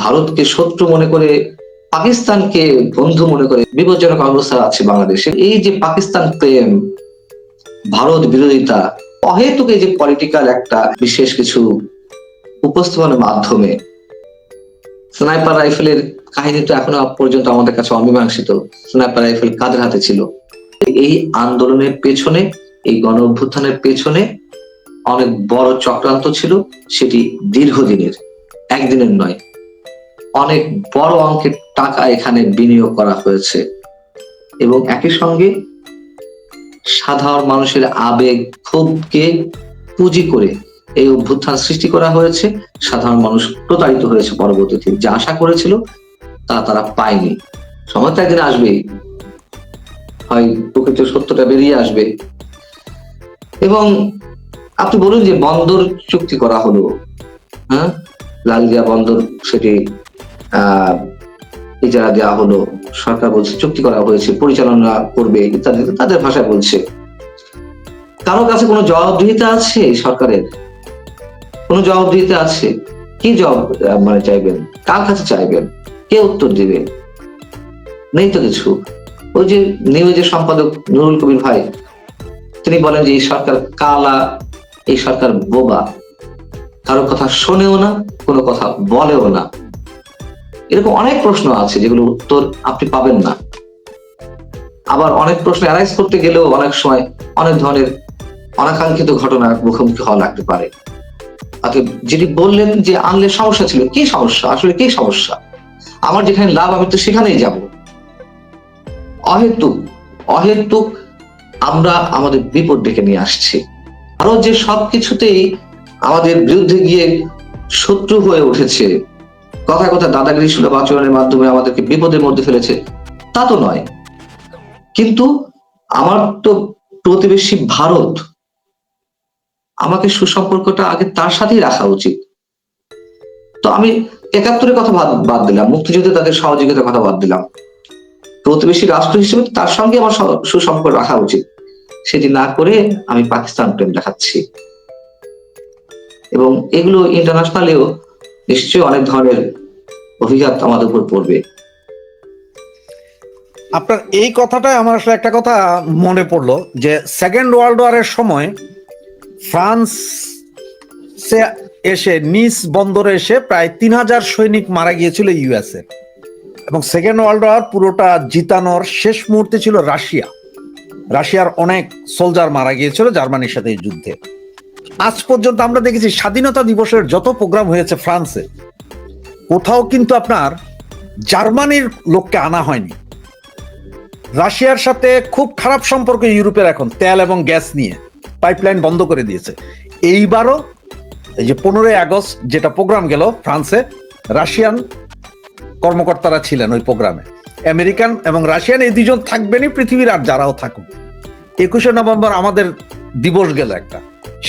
ভারতকে শত্রু মনে করে, পাকিস্তানকে বন্ধু মনে করে বিপজ্জনক অবস্থা আছে বাংলাদেশে। এই যে পাকিস্তান প্রেম, ভারত বিরোধিতা, অহেতুক এই যে পলিটিক্যাল একটা বিশেষ কিছু উপস্থাপনের মাধ্যমে স্নাইপার রাইফেলের কাহিনী তো এখনো পর্যন্ত আমাদের কাছে অমীমাংসিত। স্নাইপার রাইফেল কাদের হাতে ছিল? এই আন্দোলনের পেছনে, এই গণ অভ্যুত্থানের পেছনে অনেক বড় চক্রান্ত ছিল। সেটি দীর্ঘদিনের, একদিনের নয়, অনেক বড় অঙ্কের টাকা এখানে বিনিয়োগ করা হয়েছে। এবং একই সঙ্গে সাধারণ মানুষের আবেগ ক্ষোভকে পুঁজি করে এই অভ্যুত্থান সৃষ্টি করা হয়েছে। সাধারণ মানুষ প্রতারিত হয়েছে, পরবর্তীতে যা আশা করেছিল তা তারা পায়নি। সময় তো একদিন আসবেই, হয় প্রকৃত সত্যটা বেরিয়ে আসবে। এবং আপনি বলুন যে বন্দর চুক্তি করা হলো, হ্যাঁ, লালদিয়া বন্দর সেটি ইজারা দেওয়া হলো, সরকার বলছে চুক্তি করা হয়েছে, পরিচালনা করবে ইত্যাদি, তাদের ভাষায় বলছে। কারো কাছে কোনো জবাবদিহিতা আছে? সরকারের কোনো জবাবদিহিতা আছে? কি জবাব চাইবেন? কার কাছে চাইবেন? কে উত্তর দিবে? নেই তো কিছু। ওই যে নিউজের সম্পাদক নুরুল কবির ভাই, তিনি বলেন যে এই সরকার কালা, এই সরকার বোবা, কারো কথা শোনেও না, কোনো কথা বলেও না। এরকম অনেক প্রশ্ন আছে যেগুলো উত্তর আপনি পাবেন না। আবার অনেক প্রশ্ন অ্যারাইজ করতে গেলেও অনেক সময় অনেক ধরনের অনাকাঙ্ক্ষিত ঘটনার মুখোমুখি হওয়া লাগতে পারে। যেটি বললেন যে আনলে সমস্যা ছিল, কি সমস্যা? আসলে কি সমস্যা? আমার যেখানে লাভ আমি তো সেখানেই যাব। অহেতুক অহেতুক আমরা আমাদের বিপদ ডেকে নিয়ে আসছি। আরো যে সবকিছুতেই আমাদের বিরুদ্ধে গিয়ে শত্রু হয়ে উঠেছে, কথা কথা দাদাগিরি সুলভ আচরণের মাধ্যমে আমাদেরকে বিপদের মধ্যে ফেলেছে, তা তো নয়। কিন্তু আমার তো প্রতিবেশী ভারত, আমাকে সুসম্পর্কটা আগে তার সাথেই রাখা উচিত। তো আমি ৭১-এর কথা বাদ দিলাম, মুক্তিযুদ্ধে তাদের সহযোগিতার কথা বাদ দিলাম, প্রতিবেশী রাষ্ট্র হিসেবে তার সঙ্গে আমার সুসম্পর্ক রাখা উচিত। সেটি না করে আমি পাকিস্তান প্রেম দেখাচ্ছি। এবং এগুলো ইন্টারন্যাশনালেও নিশ্চয়ই অনেক ধরনের অভিঘাত আমাদের উপর পড়বে। আপনার এই কথাটাই আমার আসলে একটা কথা মনে পড়লো, যে সেকেন্ড ওয়ার্ল্ড ওয়ারের সময় ফ্রান্স এসে নিস বন্দরে এসে প্রায় ৩,০০০ সৈনিক মারা গিয়েছিল ইউএসএ, এবং সেকেন্ড ওয়ার্ল্ড ওয়ার পুরোটা জিতানোর শেষ মুহূর্তে ছিল রাশিয়ার অনেক সোলজার মারা গিয়েছিল জার্মানির সাথে এই যুদ্ধে। আজ পর্যন্ত আমরা দেখেছি স্বাধীনতা দিবসের যত প্রোগ্রাম হয়েছে ফ্রান্সে, কোথাও কিন্তু আপনার জার্মানির লোককে আনা হয়নি। রাশিয়ার সাথে খুব খারাপ সম্পর্ক ইউরোপের এখন, তেল এবং গ্যাস নিয়ে পাইপলাইন বন্ধ করে দিয়েছে। এইবারও এই যে 15ই আগস্ট যেটা প্রোগ্রাম গেল ফ্রান্সে, রাশিয়ান কর্মকর্তারা ছিলেন ওই প্রোগ্রামে। আমেরিকান এবং রাশিয়ান এই দুজন থাকবেনই, পৃথিবীর আর যারাও থাকুক। 21শে নভেম্বর আমাদের দিবস গেল একটা,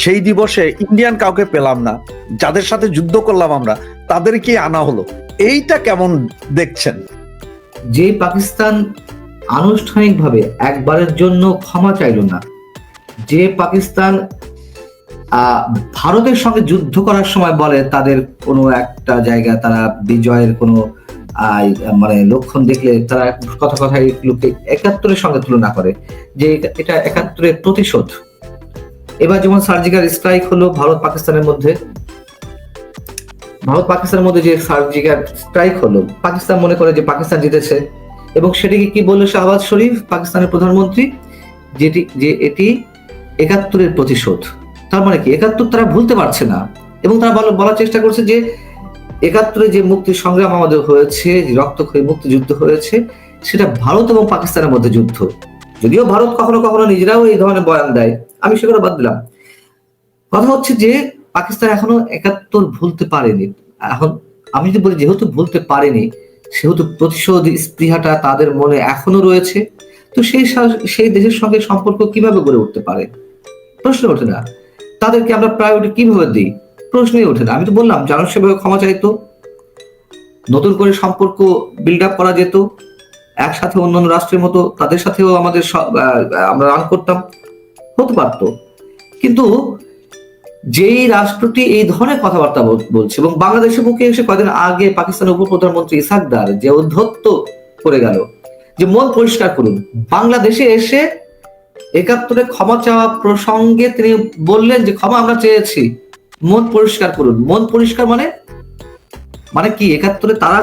সেই দিবসে ইন্ডিয়ান কাউকে পেলাম না, যাদের সাথে যুদ্ধ করলাম আমরা তাদেরকে আনা হলো। এইটা কেমন দেখছেন? যে পাকিস্তান আনুষ্ঠানিকভাবে একবারের জন্য ক্ষমা চাইল না, যে পাকিস্তান ভারতের সঙ্গে যুদ্ধ করার সময় বলে তাদের কোনো একটা জায়গা তারা বিজয়ের কোনো লক্ষণ দেখলে তারা কথায় এগুলোকে ৭১-এর সঙ্গে তুলনা করে যে এটা ৭১-এর প্রতিশোধ। এবার যেমন সার্জিক্যাল স্ট্রাইক হলো ভারত পাকিস্তানের মধ্যে যে সার্জিক্যাল স্ট্রাইক হলো, পাকিস্তান মনে করে যে পাকিস্তান জিতেছে, এবং সেটিকে কি বললো শাহবাজ শরীফ পাকিস্তানের প্রধানমন্ত্রী, এটি ৭১-এর প্রতিশোধ। তার মানে কি ৭১ তারা ভুলতে পারছে না, এবং তারা বলার চেষ্টা করছে যে ৭১-এ যে মুক্তি সংগ্রাম আমাদের হয়েছে, যে রক্তক্ষয়ী মুক্তিযুদ্ধ হয়েছে, সেটা ভারত এবং পাকিস্তানের মধ্যে যুদ্ধ। যদিও ভারত কখনো কখনো নিজেরাও এই ধরনের বয়ান দেয়, আমি সেগুলো বাদ দিলাম। কথা হচ্ছে যে পাকিস্তান এখনো ৭১ ভুলতে পারেনি। এখন আমি যদি বলি যেহেতু ভুলতে পারেনি, সেহেতু প্রতিশোধ স্পৃহাটা তাদের মনে এখনো রয়েছে। তো সেই দেশের সঙ্গে সম্পর্ক কিভাবে গড়ে উঠতে পারে? প্রশ্ন ওঠে না। তাদেরকে আমরা প্রায়োরিটি কিভাবে দিই? প্রশ্নই ওঠে না। আমি তো বললাম জানুন সেভাবে ক্ষমা চাইতো, নতুন করে সম্পর্ক বিল্ড আপ করা যেত, একসাথে অন্যান্য রাষ্ট্রের মতো তাদের সাথেও আমরা রান করতাম, হতে পারতো। কিন্তু যেই রাষ্ট্রটি এই ধরনের কথাবার্তা বলছে, এবং বাংলাদেশের বুকে এসে কয়েকদিন আগে পাকিস্তানের উপপ্রধানমন্ত্রী ইসাক দার যে উদ্ধত্ত করে গেল যে মন পরিষ্কার করুন, বাংলাদেশে এসে ৭১ ক্ষমা চাওয়া প্রসঙ্গে তিনি বললেন যে ক্ষমা আমরা চেয়েছি, মন পরিষ্কার করুন। মন পরিষ্কার মানে কি? ৭১ তারা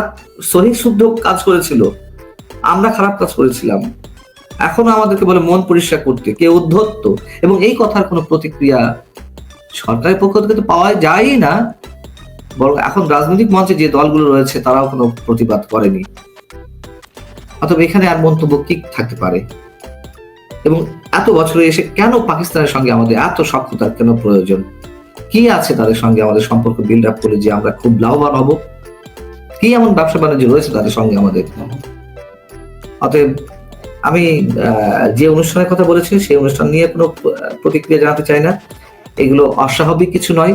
সহি শুদ্ধ কাজ করেছিল, আমরা খারাপ কাজ করেছিলাম, এখনো আমাদেরকে বলে মন পরিষ্কার করতে, কে উদ্ধত্ত। এবং এই কথার কোনো প্রতিক্রিয়া সরকারের পক্ষ থেকে তো পাওয়া যায়ই না, বরং এখন রাজনৈতিক মঞ্চে যে দলগুলো রয়েছে তারাও কোনো প্রতিবাদ করেনি। অথবা এখানে আর মন্তব্য কি থাকতে পারে? এবং এত বছরে এসে কেন পাকিস্তানের সঙ্গে আমাদের এত সখ্যতার কেন প্রয়োজন? কি আছে তাদের সঙ্গে আমাদের সম্পর্ক বিল্ড আপ করে যে আমরা খুব লাভবান হব? কি এমন ব্যবসা বাণিজ্য রয়েছে তাদের সঙ্গে আমাদের? অতএব আমি যে অনুষ্ঠানের কথা বলেছি সেই অনুষ্ঠান নিয়ে কোনো প্রতিক্রিয়া জানাতে চাই না। এগুলো অস্বাভাবিক কিছু নয়,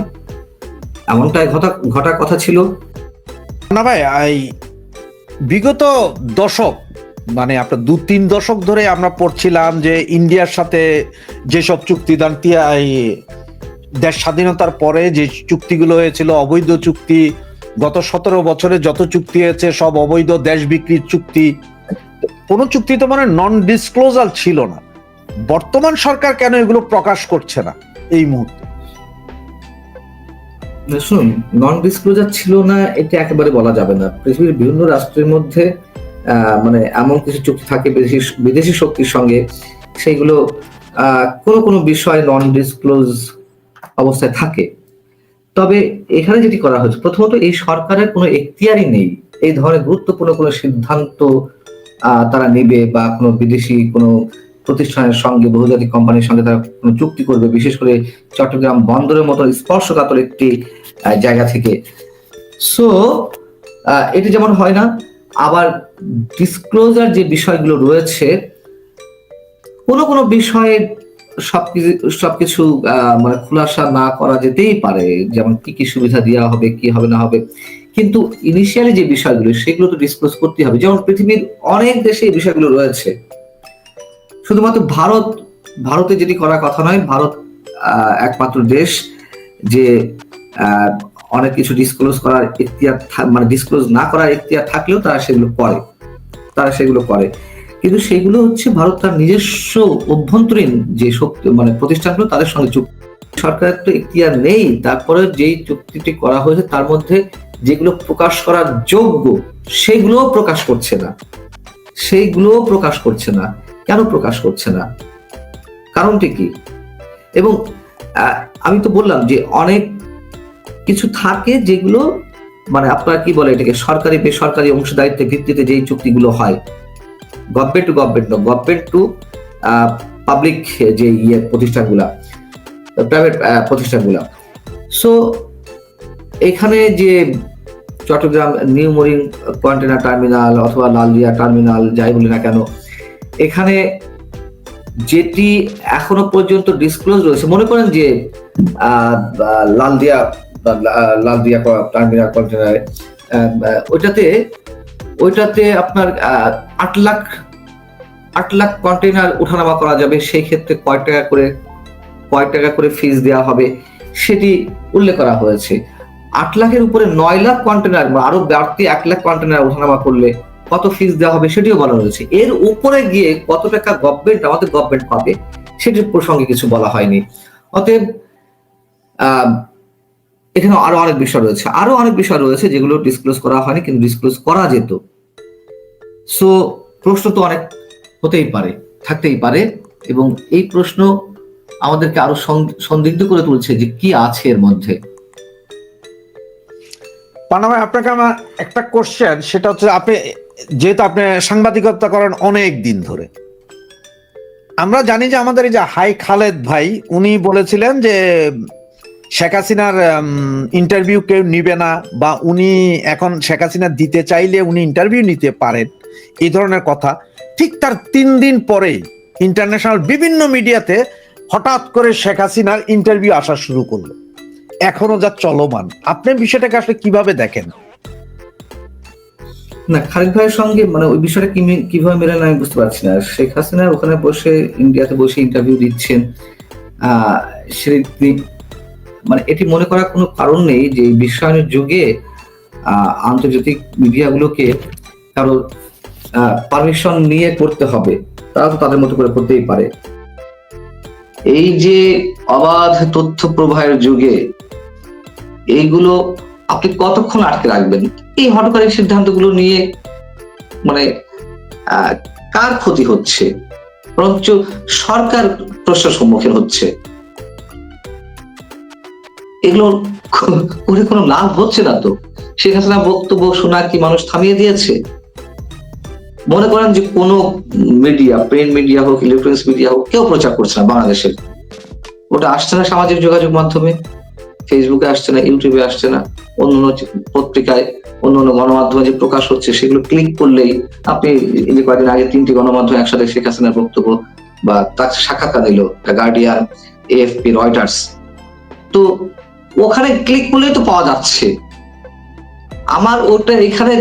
এমনটাই ঘটার কথা ছিল না ভাই। বিগত দশক, মানে আপনার ২-৩ দশক ধরে আমরা পড়ছিলাম যে ইন্ডিয়ার সাথে যেসব চুক্তি দেশ স্বাধীনতার পরে যে চুক্তিগুলো হয়েছিল অবৈধ চুক্তি, গত ১৭ বছরে যত চুক্তি হয়েছে সব অবৈধ, দেশ বিক্রির চুক্তি, কোনো চুক্তি তো মানে নন ডিসক্লোজার ছিল না। বর্তমান সরকার কেন এগুলো প্রকাশ করছে না এই মুহূর্তে? শুনুন, নন ডিসক্লোজার ছিল না এটা একেবারে বলা যাবে না। পৃথিবীর বিভিন্ন রাষ্ট্রের মধ্যে মানে এমন কিছু চুক্তি থাকে বিদেশি শক্তির সঙ্গে, সেইগুলো কোনো বিষয় নন ডিসক্লোজ অবস্থায় থাকে। তবে এখানে যেটি করা হয়েছে, প্রথমত এই সরকারের কোনো এখতিয়ারই নেই এই ধরনের গুরুত্বপূর্ণ কোনো সিদ্ধান্ত তারা নেবে বা কোনো বিদেশি কোনো প্রতিষ্ঠানের সঙ্গে, বহুজাতিক কোম্পানির সঙ্গে তারা কোনো চুক্তি করবে, বিশেষ করে চট্টগ্রাম বন্দরের মতো স্পর্শকাতর একটি জায়গা থেকে। সো এটি যেমন হয় না, আবার ডিসক্লোজার যে বিষয়গুলো রয়েছে, কোনো বিষয়ে সবকিছু মানে খুলাসা না করা যেতেই পারে, যেমন কি সুবিধা দেওয়া হবে, কি হবে না হবে, কিন্তু ইনিশিয়ালি যে বিষয়গুলো সেগুলো তো ডিসক্লোজ করতে হবে। যেমন পৃথিবীর অনেক দেশে এই বিষয়গুলো রয়েছে, শুধুমাত্র ভারতে যেটি করার কথা নয়। ভারত একমাত্র দেশ যে অনেক কিছু ডিসক্লোজ করার এখতিয়ার, মানে ডিসক্লোজ না করার এখতিয়ার থাকলেও তারা সেগুলো করে, কিন্তু সেগুলো হচ্ছে ভারত তার নিজস্ব অভ্যন্তরীণ যে শক্তি, মানে প্রতিষ্ঠানগুলো তাদের সঙ্গে চুক্তি। সরকারের তো এখতিয়ার নেই, তারপরে যেই চুক্তিটি করা হয়েছে তার মধ্যে যেগুলো প্রকাশ করার যোগ্য সেগুলোও প্রকাশ করছে না। কেন প্রকাশ করছে না? কারণটি কি? এবং আমি তো বললাম যে অনেক কিছু থাকে যেগুলো মানে আপনারা কি বলে এটাকে, সরকারি বেসরকারি অংশীদারিত্বের ভিত্তিতে যেই চুক্তিগুলো হয়, government to government, government to public, যে প্রতিষ্ঠানগুলা, প্রাইভেট প্রতিষ্ঠানগুলা। সো এখানে যে Chittagong new mooring container terminal অথবা লালদিয়া টার্মিনাল যাই বলি না কেন, এখানে যেটি এখনো পর্যন্ত ডিসক্লোজ রয়েছে, মনে করেন যে লালদিয়া টার্মিনাল কন্টেনারে, ওইটাতে আপনার ৮ লাখ কন্টেনার উঠানামা করা যাবে। সেই ক্ষেত্রে কয় টাকা করে ফিস দেওয়া হবে সেটি উল্লেখ করা হয়েছে। ৮ লাখের উপরে ৯ লাখ কন্টেনার, আরো বাড়তি ১ লাখ কন্টেনার ওঠানামা করলে কত ফিস দেওয়া হবে সেটিও বলা হয়েছে। এর উপরে গিয়ে কত টাকা আমাদের গভর্নমেন্ট পাবে সেটির প্রসঙ্গে কিছু বলা হয়নি। অতএব এখানে আরো অনেক বিষয় রয়েছে যেগুলো ডিসক্লোজ করা হয়নি, কিন্তু ডিসক্লোজ করা যেত। সো প্রশ্ন তো অনেক হতেই পারে, থাকতেই পারে, এবং এই প্রশ্ন আমাদেরকে আরো সন্দিগ্ধ করে তুলছে যে কি আছে এর মধ্যে। পানা ভাই, আপনাকে আমার একটা কোশ্চেন, সেটা হচ্ছে যেহেতু আপনি সাংবাদিকতা করেন অনেক দিন ধরে, আমরা জানি যে আমাদের এই যে হাই খালেদ ভাই, উনি বলেছিলেন যে শেখ হাসিনার ইন্টারভিউ কেউ নিবে না, বা উনি এখন শেখ হাসিনা দিতে চাইলে উনি ইন্টারভিউ নিতে পারেন, এই ধরনের কথা। ঠিক তার ৩ দিন পরে ইন্টারন্যাশনাল বিভিন্ন মিডিয়াতে হঠাৎ করে শেখ হাসিনার ইন্টারভিউ আসা শুরু করলো, এখনো যা চলমান। আপনি বিষয়টাকে আসলে কিভাবে দেখেন? না, খালেদ ভাইয়ের সঙ্গে মানে ওই বিষয়টা কিভাবে মেলানো আমি বুঝতে পারছি না। শেখ হাসিনা ওখানে বসে, ইন্ডিয়াতে বসে ইন্টারভিউ দিচ্ছেন, সেটি মানে এটি মনে করার কোনো কারণ নেই যে এই বিশ্বায়নের যুগে আন্তর্জাতিক মিডিয়াগুলোকে কারো পারমিশন নিয়ে করতে হবে, তারা তো তাদের মতো করে করতেই পারে। এই যে অবাধ তথ্য প্রবাহের যুগে এইগুলো আপনি কতক্ষণ আটকে রাখবেন? এই হঠকারী সিদ্ধান্তগুলো নিয়ে মানে কার ক্ষতি হচ্ছে? বরঞ্চ সরকার প্রশ্নের সম্মুখীন হচ্ছে। এগুলো করে কোনো লাভ হচ্ছে না তো। শেখ হাসিনা বক্তব্য শোনা কি মানুষ থামিয়ে দিয়েছে? মনে করেন যে কোনো মিডিয়া, প্রিন্ট মিডিয়া হোক, ইলেকট্রনিক্স মিডিয়া হোক, কেউ প্রচার করছে না বাংলাদেশের, ওটা আসছে না সামাজিক যোগাযোগ মাধ্যমে, ফেসবুকে আসছে না, ইউটিউবে আসছে না, অন্য পত্রিকায়, অন্য গণমাধ্যমে যে প্রকাশ হচ্ছে সেগুলো ক্লিক করলেই আপনি কয়েকদিন আগে 3টি গণমাধ্যম একসাথে শেখ হাসিনার বক্তব্য বা তার সাক্ষাৎকার দিল, গার্ডিয়ান, এএফপি, রয়টার্স, তো ওখানে ক্লিক করলেই তো পাওয়া যাচ্ছে। আমার ওটা এখানে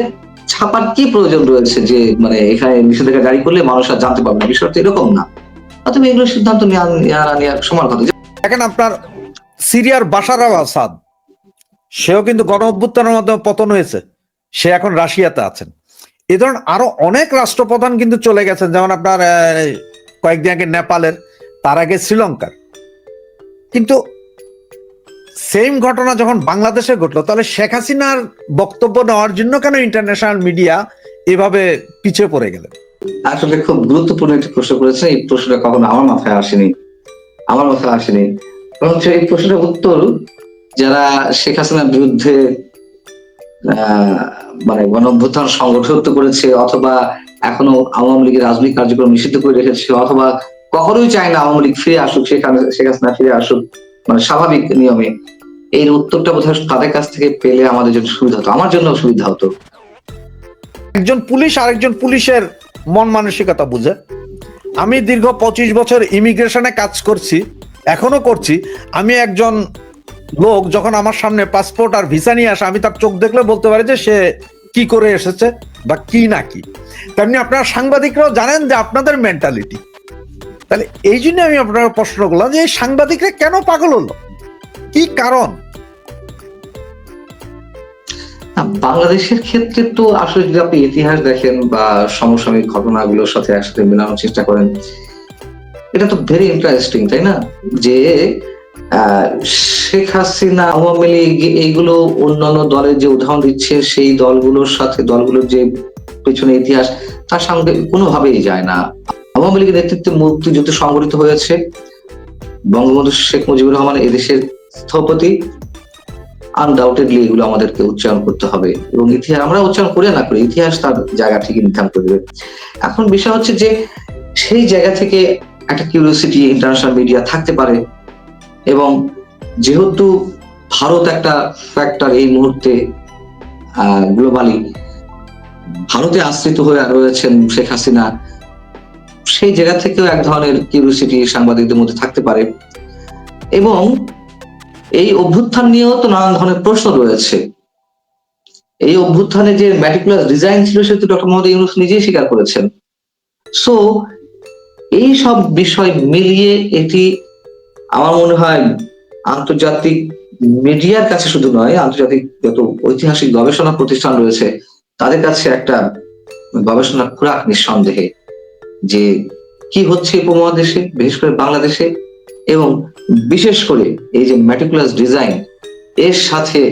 ছাপার কি প্রয়োজন রয়েছে যে মানে এখানে নিষেধাজ্ঞা জারি করলে মানুষ আর জানতে পারবে না? বিষয়টা এরকম না। অথবা এগুলো সিদ্ধান্ত নেওয়ার সময় কথা। দেখেন, আপনার সিরিয়ার বাশার আল আসাদ, সেও কিন্তু গণ অভ্যুত্থানের মাধ্যমে পতন হয়েছে, সে এখন রাশিয়াতে আছেন। এই ধরনের আরো অনেক রাষ্ট্রপ্রধান কিন্তু চলে গেছেন, যেমন আপনার কয়েকদিন আগে নেপালের, তার আগে শ্রীলঙ্কার। কিন্তু সেম ঘটনা যখন বাংলাদেশে ঘটলো, তাহলে শেখ হাসিনার বক্তব্য নেওয়ার জন্য কেন ইন্টারন্যাশনাল মিডিয়া এভাবে পিছিয়ে পড়ে গেলেন? আসলে খুব গুরুত্বপূর্ণ একটি প্রশ্ন করেছেন। এই প্রশ্নটা কখনো আমার মাথায় আসেনি। বরঞ্চ এই প্রশ্নের উত্তর যারা শেখ হাসিনার বিরুদ্ধে মানে গণ অভ্যুত্থান সংগঠিত করেছে, অথবা এখনো আওয়ামী লীগের রাজনৈতিক কার্যক্রম নিষিদ্ধ করে রেখেছে, অথবা কখনোই চায় না আওয়ামী লীগ ফিরে আসুক, শেখ হাসিনা ফিরে আসুক মানে স্বাভাবিক নিয়মে, এই উত্তরটা বোধহয় তাদের কাছ থেকে পেলে আমাদের জন্য সুবিধা হতো, আমার জন্য সুবিধা হতো। একজন পুলিশ আরেকজন পুলিশের মন মানসিকতা বুঝে। আমি দীর্ঘ 25 বছর ইমিগ্রেশনে কাজ করছি, এখনো করছি। আমি একজন লোক যখন আমার সামনে পাসপোর্ট আর ভিসা নিয়ে আসে, আমি তার চোখ দেখলে বলতে পারি যে সে কি করে এসেছে বা কি না কি। তেমনি আপনারা সাংবাদিকরাও জানেন যে আপনাদের মেন্টালিটি। তাহলে এই জন্য আমি আপনার প্রশ্ন করলাম যে এই সাংবাদিকরা কেন পাগল হলো, কি কারণ? বাংলাদেশের ক্ষেত্রে তো আসলে যদি আপনি ইতিহাস দেখেন বা সমসাময়িক ঘটনাগুলোর সাথে একসাথে মেলানোর চেষ্টা করেন, এটা তো ভেরি ইন্টারেস্টিং, তাই না? যে শেখ হাসিনা, আওয়ামী লীগ, এইগুলো অন্যান্য দলের যে উদাহরণ দিচ্ছে, সেই দলগুলোর সাথে দলগুলোর যে পেছনে ইতিহাস, তার সঙ্গে কোনোভাবেই যায় না। আওয়ামী লীগের নেতৃত্বে মুক্তিযুদ্ধ সংগঠিত হয়েছে, বঙ্গবন্ধু শেখ মুজিবুর রহমান এদেশের স্থপতি, আনডাউটেডলি এগুলো আমাদেরকে উচ্চারণ করতে হবে, এবং ইতিহাস আমরা উচ্চারণ করে না করে ইতিহাস তার জায়গা ঠিকই নির্ধারণ করে দেবে। এখন বিষয় হচ্ছে যে সেই জায়গা থেকে একটা কিউরিওসিটি ইন্টারন্যাশনাল মিডিয়া থাকতে পারে, এবং যেহেতু ভারত একটা ফ্যাক্টর এই মুহূর্তে গ্লোবালি, ভারতে আশ্রিত হয়ে রয়েছেন শেখ হাসিনা, সেই জায়গা থেকেও এক ধরনের কিউরিওসিটি সাংবাদিকদের মধ্যে থাকতে পারে। এবং এই অভ্যুত্থান নিয়েও তো নানান ধরনের প্রশ্ন রয়েছে। এই অভ্যুত্থানে যে ম্যাটিকুলাস ডিজাইন ছিল সেটা তো ডক্টর মোহাম্মদ ইউনূস নিজেই স্বীকার করেছেন। সো এই সব বিষয় মিলিয়ে এটি আমার মনে হয় আন্তর্জাতিক মিডিয়ার কাছে শুধু নয়, আন্তর্জাতিক যত ঐতিহাসিক গবেষণা প্রতিষ্ঠান রয়েছে তাদের কাছে একটা গবেষণার খোরাক নিঃসন্দেহে, যে কি হচ্ছে উপমহাদেশে, বিশেষ করে বাংলাদেশে, এবং বিশেষ করে এই যে ম্যাটিকুলাস ডিজাইন, এর সাথে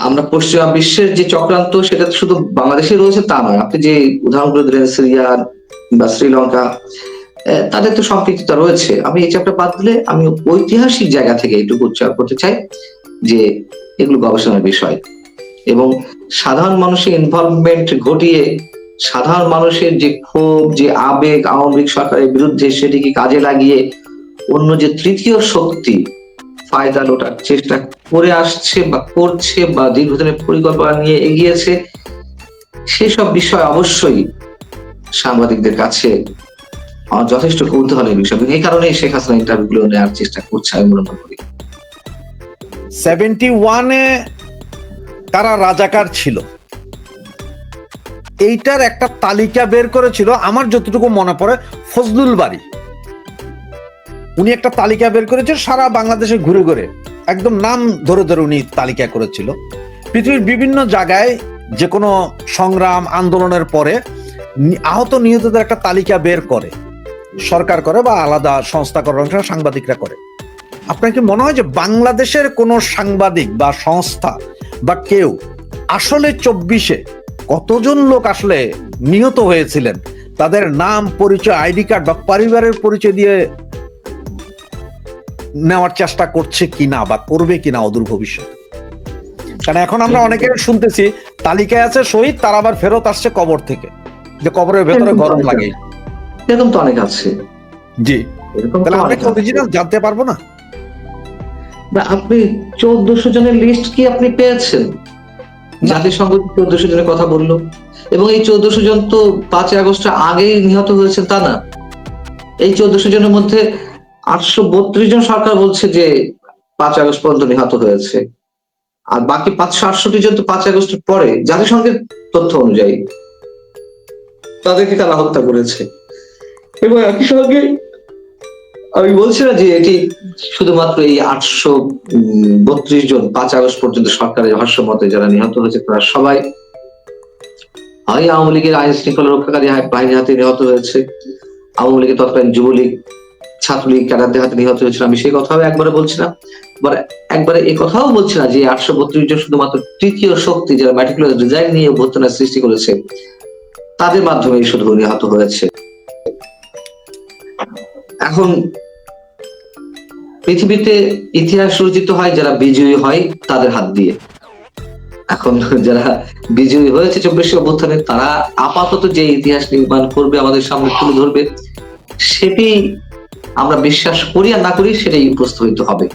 আমরা পশ্চিমা বিশ্বের যে চক্রান্ত, সেটা শুধু বাংলাদেশে রয়েছে তা নয়। আপনি যে উদাহরণগুলো দিলেন, সিরিয়া বা শ্রীলঙ্কা, তাদের তো সম্পৃক্ততা রয়েছে। আমি এই চ্যাপ্টার বাদ দিলে আমি ঐতিহাসিক জায়গা থেকে এইটুকু উচ্চারণ করতে চাই যে এগুলো গবেষণার বিষয়, এবং সাধারণ মানুষের ইনভলভমেন্ট ঘটিয়ে সাধারণ মানুষের যে ক্ষোভ, যে আবেগ আওয়ামী লীগ সরকারের বিরুদ্ধে, সেটিকে কাজে লাগিয়ে অন্য যে তৃতীয় শক্তি ফায়দা লোটার চেষ্টা করে আসছে বা করছে বা দীর্ঘদিনের পরিকল্পনা নিয়ে এগিয়েছে, সেসব বিষয় অবশ্যই সাংবাদিকদের কাছে যথেষ্ট কৌতূহলের বিষয়। এই কারণে শেখ হাসিনা ইন্টারভিউ গুলো নেওয়ার চেষ্টা করছে আমি মনে করি। 71-এ কারা রাজাকার ছিল এইটার একটা তালিকা বের করেছিল আমার যতটুকু মনে পড়ে ফজলুল বারী। উনি একটা তালিকা বের করেছেন সারা বাংলাদেশে ঘুরে ঘুরে, একদম নাম ধরে ধরে উনি তালিকা করেছিল। পৃথিবীর বিভিন্ন জায়গায় যে কোনো সংগ্রাম আন্দোলনের পরে আহত নিহতদের একটা তালিকা বের করে, সরকার করে বা আলাদা সংস্থা করে, সাংবাদিকরা করে। আপনার কি মনে হয় যে বাংলাদেশের কোনো সাংবাদিক বা সংস্থা বা কেউ আসলে 24-এ কতজন লোক আসলে নিহত হয়েছিলেন তাদের নাম, পরিচয়, আইডি কার্ড বা পরিবারের পরিচয় দিয়ে নেওয়ার চেষ্টা করছে কিনা বা করবে কিনা অদূর ভবিষ্যতে? কারণ এখন আমরা অনেকের শুনতেছি তালিকায় আছে শহীদ, তারা আবার ফেরত আসছে কবর থেকে, যে কবরের ভেতরে গরম লাগে। এরকম তো অনেক আছে। জি, এরকম তাহলে তো আমরা অনেক কি অরিজিনাল আছে। জানতে পারবো না? না, আপনি 1400 জনের লিস্ট কি আপনি পেয়েছেন? জাতিসংঘ 1400 জনের কথা বললো, এবং এই 1400 জন তো 5ই আগস্টের আগেই নিহত হয়েছে তা না। এই 1400 জনের মধ্যে 832 জন সরকার বলছে যে 5 আগস্ট পর্যন্ত নিহত হয়েছে, আর বাকি 568 জন তো 5 আগস্টের পরে জাতিসংঘের তথ্য অনুযায়ী তাদেরকে তারা হত্যা করেছে। এবং একই সঙ্গে আমি বলছি না যে এটি শুধুমাত্র এই 832 জন 5 আগস্ট পর্যন্ত সরকারের ভাষ্য মতে যারা নিহত হয়েছে তারা সবাই হয় আওয়ামী লীগের আইন শৃঙ্খলা রক্ষাকারী বাহিনীর হাতে নিহত হয়েছে, আওয়ামী লীগের তৎকালীন যুবলীগ, ছাত্রলীগ ক্যাডারদের হাতে নিহত হয়েছিল। আমি সেই কথাও একবারে বলছি না, একবারে এই কথাও বলছি না যে 832 জন শুধুমাত্র তৃতীয় শক্তি যারা ম্যাটিকুলাস ডিজাইন নিয়ে অভ্যুত্থানের সৃষ্টি করেছে তাদের মাধ্যমে শুধু নিহত হয়েছে। এখন পৃথিবীতে ইতিহাস রচিত হয় যারা বিজয়ী হয় তাদের হাত দিয়ে। এখন যারা বিজয়ী হয়েছে 24শে অভ্যুত্থানে তারা আপাতত যে ইতিহাস নির্মাণ করবে, আমাদের সামনে তুলে ধরবে, সেটি আমরা বিশ্বাস করি আর না করি সেটাই উপস্থাপিত হবে।